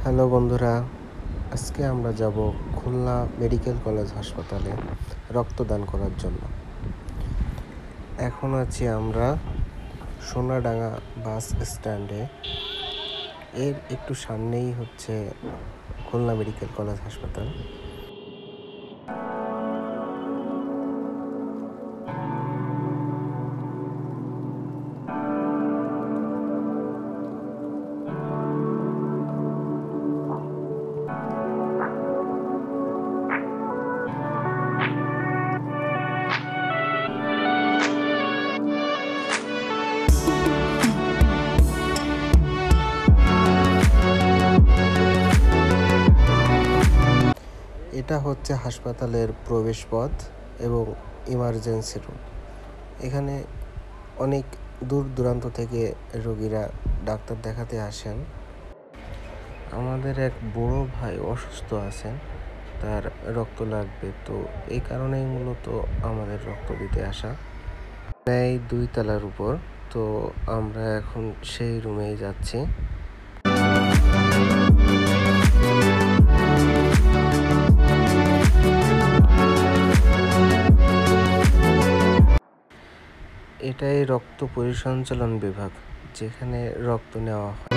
Hello বন্ধুরা, আজকে আমরা যাব খুলনা মেডিকেল কলেজ হাসপাতালে রক্তদান করার জন্য। এখন আছি আমরা সোনাডাঙ্গা বাস স্ট্যান্ডে। এর একটু সামনেই হচ্ছে খুলনা মেডিকেল কলেজ হাসপাতাল। এটা হচ্ছে হাসপাতালের প্রবেশপথ এবং ইমার্জেন্সি রুম। এখানে অনেক দূর দূরান্ত থেকে রোগীরা ডাক্তার দেখাতে আসেন। আমাদের এক বড় ভাই অসুস্থ আছেন, তার রক্ত লাগবে, তো এই কারণেই মূলত আমাদের রক্ত দিতে আসা। এই 2 তলার উপর, তো আমরা এখন সেই রুমেই যাচ্ছি। এটাই রক্ত পরিসঞ্চালন বিভাগ, যেখানে রক্ত নেওয়া হয়।